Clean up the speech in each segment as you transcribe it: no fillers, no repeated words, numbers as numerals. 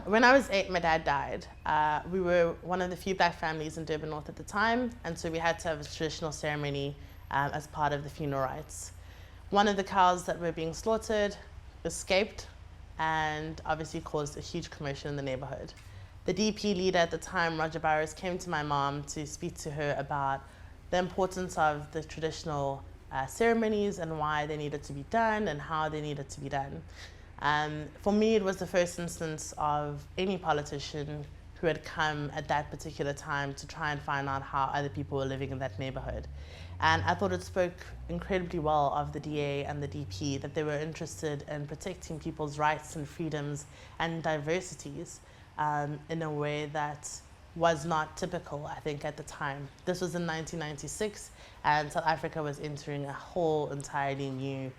When I was 8, my dad died. We were one of the few black families in Durban North at the time, and so we had to have a traditional ceremony as part of the funeral rites. One of the cows that were being slaughtered escaped and obviously caused a huge commotion in the neighborhood. The DP leader at the time, Roger Barrows, came to my mom to speak to her about the importance of the traditional ceremonies and why they needed to be done and how they needed to be done. For me, it was the first instance of any politician who had come at that particular time to try and find out how other people were living in that neighborhood. And I thought it spoke incredibly well of the DA and the DP that they were interested in protecting people's rights and freedoms and diversities in a way that was not typical, I think, at the time. This was in 1996, and South Africa was entering a whole entirely new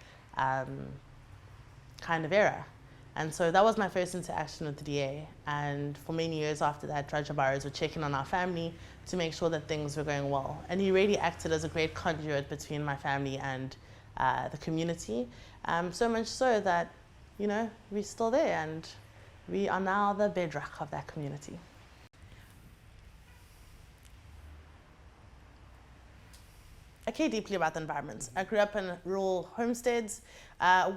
kind of era. And so that was my first interaction with the DA. And for many years after that, Roger Barrows would check in on our family to make sure that things were going well. And he really acted as a great conduit between my family and the community. So much so that, you know, we're still there and we are now the bedrock of that community. I care deeply about the environment. I grew up in rural homesteads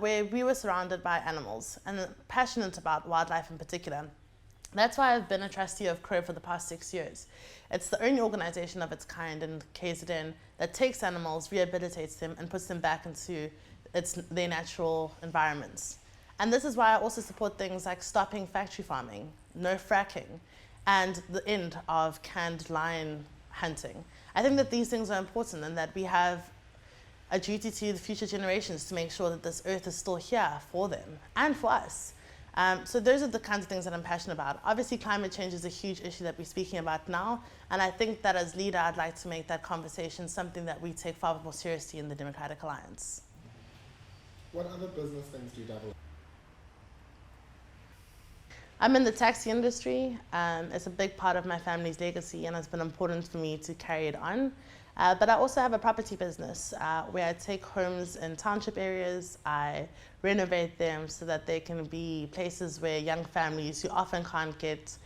where we were surrounded by animals and passionate about wildlife in particular. That's why I've been a trustee of CROW for the past 6 years. It's the only organization of its kind in KZN that takes animals, rehabilitates them, and puts them back into their natural environments. And this is why I also support things like stopping factory farming, no fracking, and the end of canned lion hunting. I think that these things are important and that we have a duty to the future generations to make sure that this earth is still here for them and for us. So those are the kinds of things that I'm passionate about. Obviously, climate change is a huge issue that we're speaking about now, and I think that as leader, I'd like to make that conversation something that we take far more seriously in the Democratic Alliance. What other business things do you dabble in? I'm in the taxi industry. It's a big part of my family's legacy and it's been important for me to carry it on. But I also have a property business where I take homes in township areas, I renovate them so that they can be places where young families who often can't get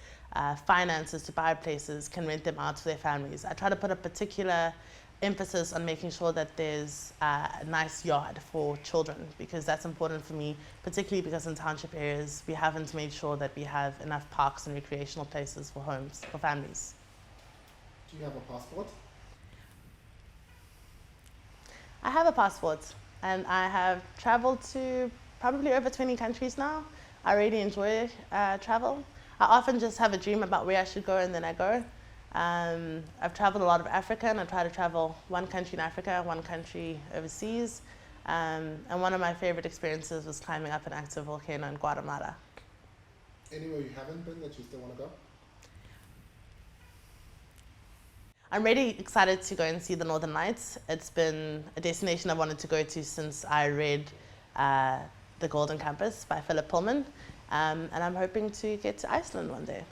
finances to buy places can rent them out to their families. I try to put a particular emphasis on making sure that there's a nice yard for children because that's important for me, particularly because in township areas we haven't made sure that we have enough parks and recreational places for homes, for families. Do you have a passport? I have a passport and I have traveled to probably over 20 countries now. I really enjoy travel. I often just have a dream about where I should go and then I go. I've traveled a lot of Africa and I try to travel one country in Africa, one country overseas. And one of my favorite experiences was climbing up an active volcano in Guatemala. Anywhere you haven't been that you still want to go? I'm really excited to go and see the Northern Lights. It's been a destination I've wanted to go to since I read The Golden Compass by Philip Pullman. And I'm hoping to get to Iceland one day.